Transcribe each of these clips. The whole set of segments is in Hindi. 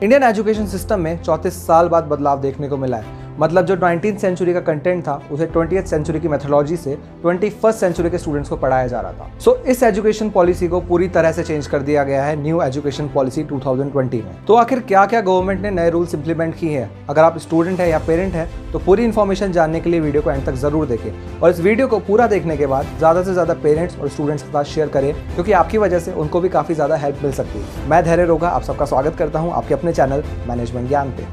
इंडियन एजुकेशन सिस्टम में 34 साल बाद बदलाव देखने को मिला है। मतलब जो 19th सेंचुरी का कंटेंट था उसे 20th सेंचुरी की मेथोडोलॉजी से 21st सेंचुरी के स्टूडेंट्स को पढ़ाया जा रहा था। सो इस एजुकेशन पॉलिसी को पूरी तरह से चेंज कर दिया गया है न्यू एजुकेशन पॉलिसी 2020 में। तो आखिर क्या क्या गवर्नमेंट ने नए रूल्स इंप्लीमेंट किए हैं? अगर आप स्टूडेंट है या पेरेंट है तो पूरी इन्फॉर्मेशन जानने के लिए वीडियो को एंड तक जरूर देखें और इस वीडियो को पूरा देखने के बाद ज़्यादा से ज़्यादा पेरेंट्स और स्टूडेंट्स के साथ शेयर करें, क्योंकि आपकी वजह से उनको भी काफ़ी ज़्यादा हेल्प मिल सकती है। मैं धैर्य रोगा आप सबका स्वागत करता हूँ आपके अपने चैनल मैनेजमेंट ज्ञान पे।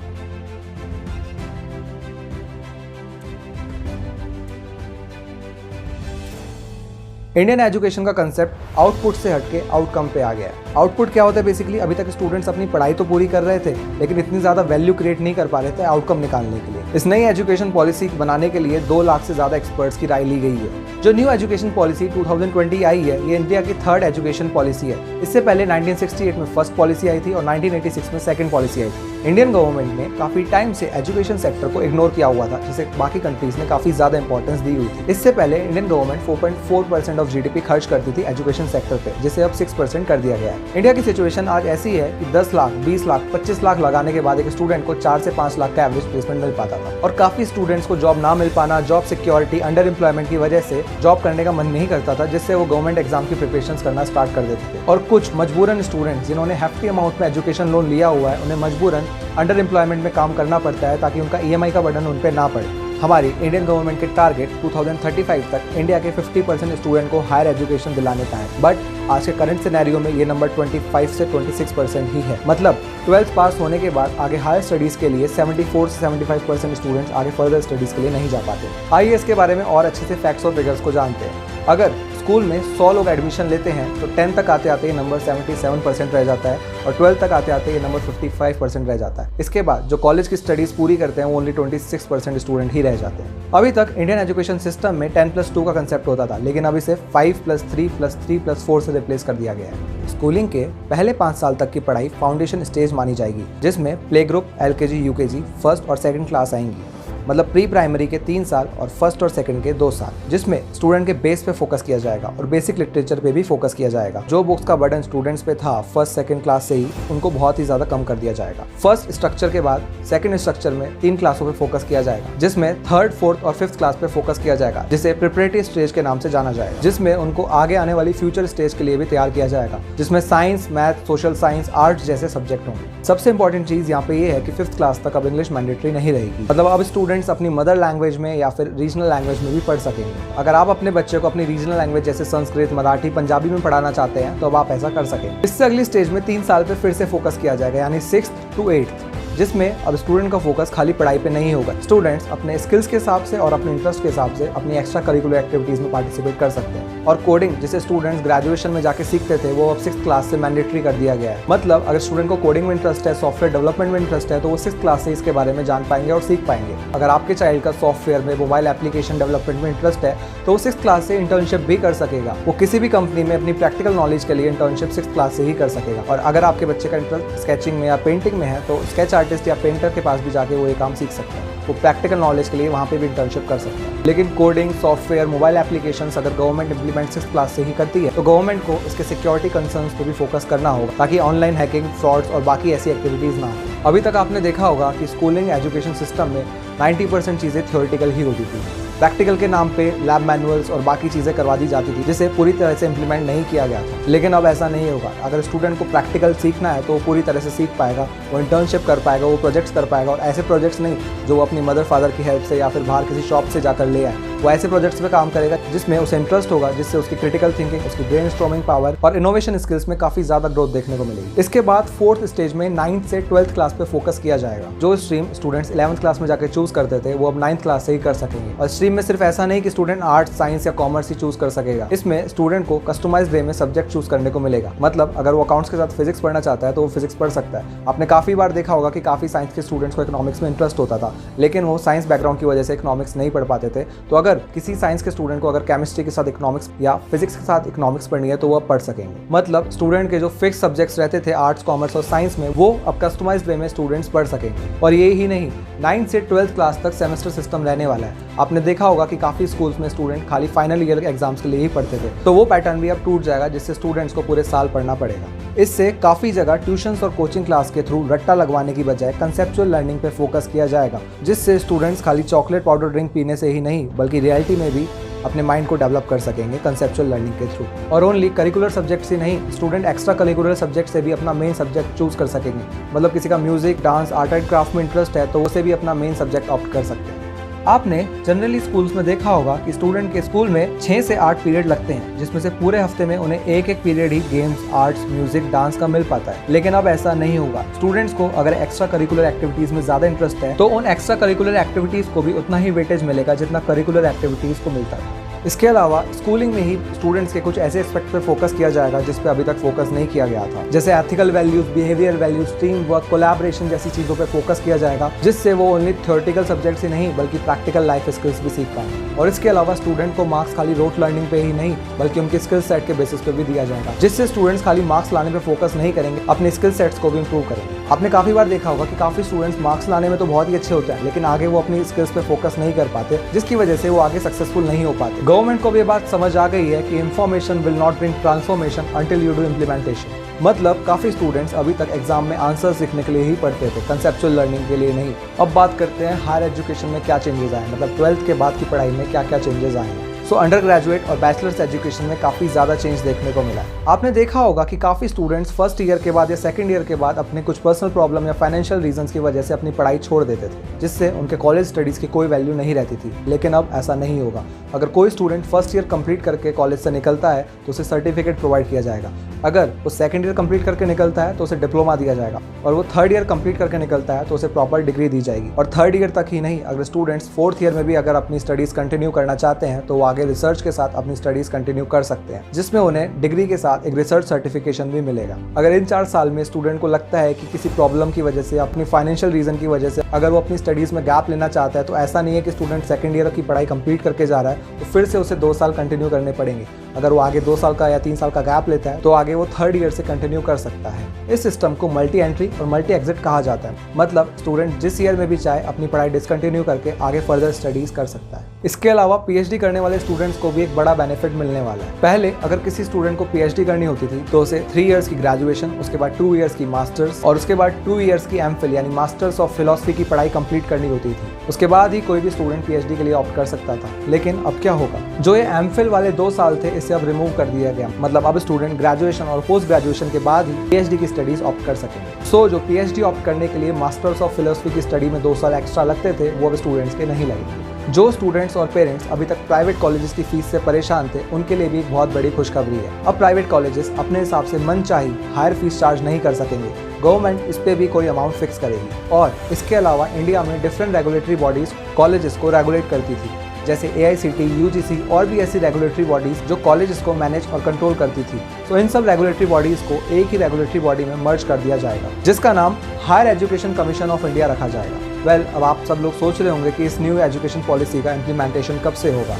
इंडियन एजुकेशन का कंसेप्ट आउटपुट से हटके आउटकम पे आ गया है। आउटपुट क्या होता है? बेसिकली अभी तक स्टूडेंट्स अपनी पढ़ाई तो पूरी कर रहे थे लेकिन इतनी ज़्यादा वैल्यू क्रिएट नहीं कर पा रहे थे आउटकम निकालने के लिए। इस नई एजुकेशन पॉलिसी बनाने के लिए 2 लाख से ज़्यादा एक्सपर्ट्स की राय ली गई है। जो न्यू एजुकेशन पॉलिसी 2020 आई है ये इंडिया की 3rd एजुकेशन पॉलिसी है। इससे पहले 1968 में फर्स्ट पॉलिसी आई थी और 1986 में सेकंड पॉलिसी आई थी। इंडियन गवर्नमेंट ने काफ़ी टाइम से एजुकेशन सेक्टर को इग्नोर किया हुआ था, जिसे बाकी कंट्रीज ने काफ़ी ज़्यादा इंपॉर्टेंस दी हुई थी। इससे पहले इंडियन गवर्नमेंट 4.4% ऑफ जीडीपी खर्च करती थी एजुकेशन सेक्टर पे, जिसे अब 6% कर दिया गया है। इंडिया की सिचुएशन आज ऐसी है कि 10 लाख, 20 लाख, 25 लाख लगाने के बाद एक स्टूडेंट को 4 से 5 लाख का एवरेज प्लेसमेंट मिल पाता था और काफ़ी स्टूडेंट्स को जॉब ना मिल पाना, जॉब सिक्योरिटी, अंडर एम्प्लॉयमेंट की वजह से जॉब करने का मन नहीं करता था, जिससे वो गवर्नमेंट एग्जाम की प्रिपरेशन करना स्टार्ट कर देते थे। और कुछ मजबूरन स्टूडेंट्स जिन्होंने हैफ्टी अमाउंट में एजुकेशन लोन लिया हुआ है उन्हें मजबूरन अंडर एम्प्लॉयमेंट में काम करना पड़ता है ताकि उनका ईएमआई का बर्डन उन पे ना पड़े। हमारी इंडियन गवर्नमेंट के टारगेट 2035 तक इंडिया के 50% स्टूडेंट को हायर एजुकेशन दिलाने का है, बट आज के करंट सिनेरियो में ये नंबर 25 से 26% ही है। मतलब 12th पास होने के बाद आगे हायर स्टडीज़ के लिए 74 से 75% स्टूडेंट्स आगे फर्दर स्टडीज़ के लिए नहीं जा पाते। आइए इसके बारे में और अच्छे से फैक्ट्स और फिगर्स को जानते हैं। अगर स्कूल में 100 लोग एडमिशन लेते हैं तो 10 तक आते आते ये नंबर 77% रह जाता है और 12 तक आते आते ये नंबर 55% रह जाता है। इसके बाद जो कॉलेज की स्टडीज़ पूरी करते हैं वो ओनली 26% स्टूडेंट ही रह जाते हैं। अभी तक इंडियन एजुकेशन सिस्टम में 10+2 का कंसेप्ट होता था, लेकिन अब इसे 5+3+3+4 से रिप्लेस कर दिया गया है। स्कूलिंग के पहले 5 साल तक की पढ़ाई फाउंडेशन स्टेज मानी जाएगी, जिसमें play group, LKG, UKG, first और सेकंड क्लास आएंगी। मतलब प्री प्राइमरी के 3 साल और फर्स्ट और सेकंड के 2 साल, जिसमें स्टूडेंट के बेस पे फोकस किया जाएगा और बेसिक लिटरेचर पे भी फोकस किया जाएगा। जो बुक्स का बर्डन स्टूडेंट्स पे था फर्स्ट सेकंड क्लास से ही, उनको बहुत ही ज़्यादा कम कर दिया जाएगा। फर्स्ट स्ट्रक्चर के बाद सेकंड स्ट्रक्चर में 3 क्लासों पे फोकस किया जाएगा, जिसमें 3rd, 4th और 5th क्लास पे फोकस किया जाएगा, जिसे प्रिपरेटरी स्टेज के नाम से जाना जाएगा, जिसमें उनको आगे आने वाली फ्यूचर स्टेज के लिए भी तैयार किया जाएगा, जिसमें science, math, social science, arts जैसे सब्जेक्ट होंगे। सबसे इंपॉर्टेंट चीज़ यहाँ पे ये है कि 5th क्लास तक अब इंग्लिश मैंडेटरी नहीं रहेगी। मतलब अब स्टूडेंट्स अपनी मदर लैंग्वेज में या फिर रीजनल लैंग्वेज में भी पढ़ सकेंगे। अगर आप अपने बच्चे को अपनी रीजनल लैंग्वेज जैसे संस्कृत, मराठी, पंजाबी में पढ़ाना चाहते हैं तो अब आप ऐसा कर सकेंगे। इससे अगली स्टेज में 3 साल पे फिर से फोकस किया जाएगा, यानी 6th to 8th, जिसमें अब स्टूडेंट का फोकस खाली पढ़ाई पे नहीं होगा। स्टूडेंट्स अपने स्किल्स के हिसाब से और अपने इंटरेस्ट के हिसाब से अपनी एक्स्ट्रा करिकुलर एक्टिविटीज़ में पार्टिसिपेट कर सकते हैं। और कोडिंग जिसे स्टूडेंट्स ग्रेजुएशन में जाके सीखते थे वो अब 6th क्लास से मैंडेटरी कर दिया गया है। मतलब अगर स्टूडेंट को कोडिंग में इंटरेस्ट है, सॉफ्टवेयर डेवलपमेंट में इंटरेस्ट है, तो वो 6th क्लास से इसके बारे में जान पाएंगे और सीख पाएंगे। अगर आपके चाइल्ड का सॉफ्टवेयर में, मोबाइल एप्लीकेशन डेवलपमेंट में इंटरेस्ट है तो वो 6th क्लास से इंटर्नशिप भी कर सकेगा। वो किसी भी कंपनी में अपनी प्रैक्टिकल नॉलेज के लिए इंटर्नशिप 6th क्लास से ही कर सकेगा। और अगर आपके बच्चे का इंटरेस्ट स्केचिंग में या पेंटिंग में है तो स्केच आर्टिस्ट या पेंटर के पास भी जाके वो ये काम सीख सकते हैं। वो प्रैक्टिकल नॉलेज के लिए वहाँ पे भी इंटर्नशिप कर सकते हैं। लेकिन कोडिंग, सॉफ्टवेयर, मोबाइल एप्लीकेशंस अगर गवर्नमेंट इंप्लीमेंट 6th क्लास से ही करती है तो गवर्नमेंट को इसके सिक्योरिटी कंसर्न्स पे भी फोकस करना होगा, ताकि ऑनलाइन हैकिंग, फ्रॉड्स और बाकी ऐसी एक्टिविटीज़ ना हो। अभी तक आपने देखा होगा कि स्कूलिंग एजुकेशन सिस्टम में 90% चीज़ें थ्योरेटिकल ही होती थी। प्रैक्टिकल के नाम पे लैब मैनुअल्स और बाकी चीज़ें करवा दी जाती थी, जिसे पूरी तरह से इंप्लीमेंट नहीं किया गया था। लेकिन अब ऐसा नहीं होगा। अगर स्टूडेंट को प्रैक्टिकल सीखना है तो वो पूरी तरह से सीख पाएगा, वो इंटर्नशिप कर पाएगा, वो प्रोजेक्ट्स कर पाएगा। और ऐसे प्रोजेक्ट्स नहीं जो वो अपनी मदर फादर की हेल्प से या फिर बाहर किसी शॉप से जाकर ले आए, वो ऐसे प्रोजेक्ट्स पे काम करेगा जिसमें उसे इंटरेस्ट होगा, जिससे उसकी क्रिटिकल थिंकिंग, उसकी ब्रेनस्टॉर्मिंग पावर और इनोवेशन स्किल्स में काफ़ी ज़्यादा ग्रोथ देखने को मिलेगी। इसके बाद 4th स्टेज में 9th से 12th क्लास पे फोकस किया जाएगा। जो स्ट्रीम स्टूडेंट्स 11th क्लास में जाकर चूज करते थे वो अब 9th क्लास से ही कर सकेंगे। और स्ट्रीम में सिर्फ ऐसा नहीं कि स्टूडेंट आर्ट्स, साइंस या कॉमर्स ही चूज कर सकेगा। इसमें स्टूडेंट को कस्टमाइज्ड वे में सब्जेक्ट चूज करने को मिलेगा। मतलब अगर वो अकाउंट्स के साथ फिजिक्स पढ़ना चाहता है तो वो फिजिक्स पढ़ सकता है। आपने काफ़ी बार देखा होगा कि काफ़ी साइंस के स्टूडेंट्स को इकोनॉमिक्स में इंटरेस्ट होता था, लेकिन वो साइंस बैकग्राउंड की वजह से इकोनॉमिक्स नहीं पढ़ पाते थे। तो अगर किसी साइंस के स्टूडेंट को अगर केमिस्ट्री के साथ इकोनॉमिक्स या फिजिक्स के साथ इकोनॉमिक्स पढ़नी है तो वो पढ़ सकेंगे। मतलब स्टूडेंट के जो फिक्स सब्जेक्ट्स रहते थे आर्ट्स, कॉमर्स और साइंस में, वो अब कस्टमाइज्ड वे में स्टूडेंट्स पढ़ सकेंगे। और ये ही नहीं, 9th से 12th क्लास तक सेमेस्टर सिस्टम रहने वाला है। आपने देखा होगा कि काफ़ी स्कूल्स में स्टूडेंट खाली फाइनल ईयर के एग्जाम्स के लिए ही पढ़ते थे, तो वो पैटर्न भी अब टूट जाएगा, जिससे स्टूडेंट्स को पूरे साल पढ़ना पड़ेगा। इससे काफी जगह ट्यूशंस और कोचिंग क्लास के थ्रू रट्टा लगवाने की बजाय कंसेप्चुअल लर्निंग पे फोकस किया जाएगा, जिससे स्टूडेंट्स खाली चॉकलेट पाउडर ड्रिंक पीने से ही नहीं बल्कि रियलिटी में भी अपने माइंड को डेवलप कर सकेंगे कंसेप्चुअल लर्निंग के थ्रू। और ओनली करिकुलर सब्जेक्ट्स ही नहीं, स्टूडेंट एक्स्ट्रा करिकुलर सब्जेक्ट से भी अपना मेन सब्जेक्ट चूज कर सकेंगे। मतलब किसी का music, dance, art and craft में इंटरेस्ट है तो उसे भी अपना मेन सब्जेक्ट ऑप्ट कर सकते हैं। आपने जनरली स्कूल्स में देखा होगा कि स्टूडेंट के स्कूल में 6 से 8 पीरियड लगते हैं, जिसमें से पूरे हफ्ते में उन्हें एक पीरियड ही गेम्स, आर्ट्स, म्यूजिक, डांस का मिल पाता है। लेकिन अब ऐसा नहीं होगा। स्टूडेंट्स को अगर एक्स्ट्रा करिकुलर एक्टिविटीज में ज्यादा इंटरेस्ट है तो उन एक्स्ट्रा करिकुलर एक्टिविटीज को भी उतना ही वेटेज मिलेगा जितना करिकुलर एक्टिविटीज को मिलता है। इसके अलावा स्कूलिंग में ही स्टूडेंट्स के कुछ ऐसे एस्पेक्ट पे फोकस किया जाएगा जिस पे अभी तक फोकस नहीं किया गया था, जैसे ethical values, behaviour values, team work, collaboration जैसी चीजों पे फोकस किया जाएगा, जिससे वो ओनली थ्योरेटिकल सब्जेक्ट्स ही नहीं बल्कि प्रैक्टिकल लाइफ स्किल्स भी सीख पाएंगे। और इसके अलावा स्टूडेंट को मार्क्स खाली रोट लर्निंग पे ही नहीं बल्कि उनके स्किल सेट के बेसिस पे भी दिया जाएगा, जिससे स्टूडेंट्स खाली मार्क्स लाने पे फोकस नहीं करेंगे, अपने स्किल सेट्स को भी इंप्रूव करेंगे। आपने काफी बार देखा होगा कि काफी स्टूडेंट्स मार्क्स लाने में तो बहुत ही अच्छे होते हैं, लेकिन आगे वो अपनी स्किल्स पे फोकस नहीं कर पाते, जिसकी वजह से वो आगे सक्सेसफुल नहीं हो पाते। गवर्नमेंट को भी ये बात समझ आ गई है कि information will not bring transformation until you do implementation. मतलब काफी स्टूडेंट्स अभी तक एग्जाम में आंसर्स लिखने के लिए ही पढ़ते थे, कंसेप्चुअल लर्निंग के लिए नहीं। अब बात करते हैं हायर एजुकेशन में क्या चेंजेस आए, मतलब 12th के बाद की पढ़ाई में क्या क्या चेंजेस आए हैं। सो अंडर ग्रेजुएट और बैचलर्स एजुकेशन में काफ़ी ज़्यादा चेंज देखने को मिला है। आपने देखा होगा कि काफ़ी स्टूडेंट्स फर्स्ट ईयर के बाद या सेकंड ईयर के बाद अपने कुछ पर्सनल प्रॉब्लम या फाइनेंशियल रीजंस की वजह से अपनी पढ़ाई छोड़ देते थे, जिससे उनके कॉलेज स्टडीज़ की कोई वैल्यू नहीं रहती थी। लेकिन अब ऐसा नहीं होगा। अगर कोई स्टूडेंट फर्स्ट ईयर कंप्लीट करके कॉलेज से निकलता है तो उसे सर्टिफिकेट प्रोवाइड किया जाएगा। अगर वो सेकंड ईयर कंप्लीट करके निकलता है तो उसे डिप्लोमा दिया जाएगा, और वो थर्ड ईयर कंप्लीट करके निकलता है तो उसे प्रॉपर डिग्री दी जाएगी। और थर्ड ईयर तक ही नहीं, अगर स्टूडेंट्स फोर्थ ईयर में भी अगर अपनी स्टडीज़ कंटिन्यू करना चाहते हैं तो वो आगे रिसर्च के साथ अपनी स्टडीज़ कंटिन्यू कर सकते हैं, जिसमें उन्हें डिग्री के साथ एक रिसर्च सर्टिफिकेशन भी मिलेगा। अगर इन 4 साल में स्टूडेंट को लगता है कि किसी प्रॉब्लम की वजह से, अपनी फाइनेंशियल रीजन की वजह से अगर वो अपनी स्टडीज़ में गैप लेना चाहता है, तो ऐसा नहीं है कि स्टूडेंट सेकंड ईयर की पढ़ाई कंप्लीट करके जा रहा है तो फिर से उसे 2 साल कंटिन्यू करने पड़ेंगे। अगर वो आगे 2 साल का या 3 साल का गैप लेता है तो आगे वो थर्ड ईयर से कंटिन्यू कर सकता है। इस सिस्टम को मल्टी एंट्री और मल्टी एग्जिट कहा जाता है। मतलब स्टूडेंट जिस ईयर में भी चाहे अपनी पढ़ाई डिसकंटिन्यू करके आगे फर्दर स्टडीज कर सकता है। इसके अलावा पीएचडी करने वाले स्टूडेंट्स को भी एक बड़ा बेनिफिट मिलने वाला है। पहले अगर किसी स्टूडेंट को पीएचडी करनी होती थी तो उसे 3 इयर्स की ग्रेजुएशन, उसके बाद 2 इयर्स की मास्टर्स और उसके बाद 2 इयर्स की एमफिल यानी मास्टर्स ऑफ फिलॉसफी की पढ़ाई कंप्लीट करनी होती थी। उसके बाद ही कोई भी स्टूडेंट पीएचडी के लिए ऑप्ट कर सकता था। लेकिन अब क्या होगा, जो ये एमफिल वाले 2 साल थे इसे अब रिमूव कर दिया गया। मतलब अब स्टूडेंट ग्रेजुएशन और पोस्ट ग्रेजुएशन के बाद ही पीएचडी की स्टडीज ऑप्ट कर सकेंगे। सो जो पीएचडी ऑप्ट करने के लिए मास्टर्स ऑफ फिलॉसफी की स्टडी में 2 साल एक्स्ट्रा लगते थे वो अब स्टूडेंट्स के नहीं लगेंगे। जो स्टूडेंट्स और पेरेंट्स अभी तक प्राइवेट कॉलेजेस की फीस से परेशान थे उनके लिए भी एक बहुत बड़ी खुशखबरी है। अब प्राइवेट कॉलेजेस अपने हिसाब से मनचाही हायर फीस चार्ज नहीं कर सकेंगे। गवर्नमेंट इस पे भी कोई अमाउंट फिक्स करेगी। और इसके अलावा इंडिया में डिफरेंट रेगुलेटरी बॉडीज कॉलेजेस को रेगुलेट करती थी, जैसे AICTE, UGC और भी ऐसी रेगुलेटरी बॉडीज जो कॉलेजेस को मैनेज और कंट्रोल करती थी। तो इन सब रेगुलेटरी बॉडीज को एक ही रेगुलेटरी बॉडी में मर्ज कर दिया जाएगा, जिसका नाम higher education commission of India रखा जाएगा। अब आप सब लोग सोच रहे होंगे कि इस न्यू एजुकेशन पॉलिसी का इम्प्लीमेंटेशन कब से होगा।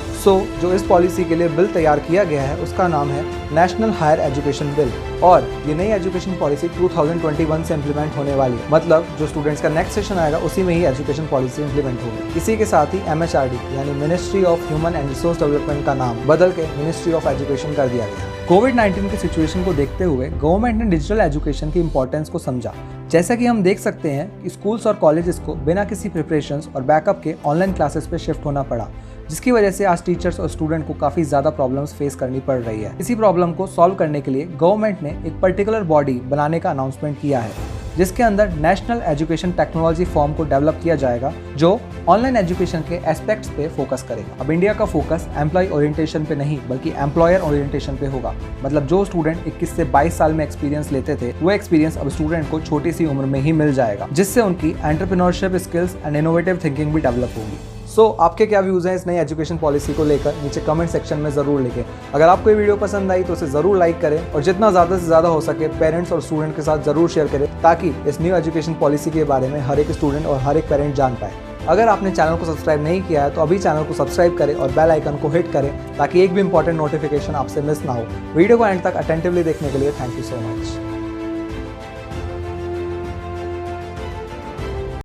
जो इस पॉलिसी के लिए बिल तैयार किया गया है उसका नाम है नेशनल हायर एजुकेशन बिल, और ये नई एजुकेशन पॉलिसी 2021 से इम्प्लीमेंट होने वाली है। मतलब जो स्टूडेंट्स का नेक्स्ट सेशन आएगा उसी में ही एजुकेशन पॉलिसी इम्प्लीमेंट होगी। इसी के साथ ही MHRD यानी ministry of human and resource development का नाम बदल के मिनिस्ट्री ऑफ एजुकेशन कर दिया गया। कोविड-19 की सिचुएशन को देखते हुए गवर्नमेंट ने डिजिटल एजुकेशन की इंपॉर्टेंस को समझा। जैसा कि हम देख सकते हैं कि स्कूल्स और कॉलेजेस को बिना किसी प्रिपरेशंस और बैकअप के ऑनलाइन क्लासेस पे शिफ्ट होना पड़ा, जिसकी वजह से आज टीचर्स और स्टूडेंट को काफ़ी ज़्यादा प्रॉब्लम्स फेस करनी पड़ रही है। इसी प्रॉब्लम को सॉल्व करने के लिए गवर्नमेंट ने एक पर्टिकुलर बॉडी बनाने का अनाउंसमेंट किया है, जिसके अंदर नेशनल एजुकेशन टेक्नोलॉजी फॉर्म को डेवलप किया जाएगा जो ऑनलाइन एजुकेशन के एस्पेक्ट्स पे फोकस करेगा। अब इंडिया का फोकस एम्प्लॉय ओरिएंटेशन पे नहीं बल्कि एम्प्लॉयर ओरिएंटेशन पे होगा। मतलब जो स्टूडेंट 21 से 22 साल में एक्सपीरियंस लेते थे वो एक्सपीरियंस अब स्टूडेंट को छोटी सी उम्र में ही मिल जाएगा, जिससे उनकी entrepreneurship skills and innovative thinking भी डेवलप होगी। आपके क्या व्यूज़ हैं इस नई एजुकेशन पॉलिसी को लेकर, नीचे कमेंट सेक्शन में ज़रूर लिखें। अगर आपको ये वीडियो पसंद आई तो उसे ज़रूर लाइक करें और जितना ज़्यादा से ज़्यादा हो सके पेरेंट्स और स्टूडेंट के साथ ज़रूर शेयर करें, ताकि इस न्यू एजुकेशन पॉलिसी के बारे में हर एक स्टूडेंट और हर एक पेरेंट जान पाए। अगर आपने चैनल को सब्सक्राइब नहीं किया है तो अभी चैनल को सब्सक्राइब करें और बेल आइकन को हिट करें, ताकि एक भी इंपॉर्टेंट नोटिफिकेशन आपसे मिस ना हो। वीडियो को एंड तक अटेंटिवली देखने के लिए थैंक यू सो मच।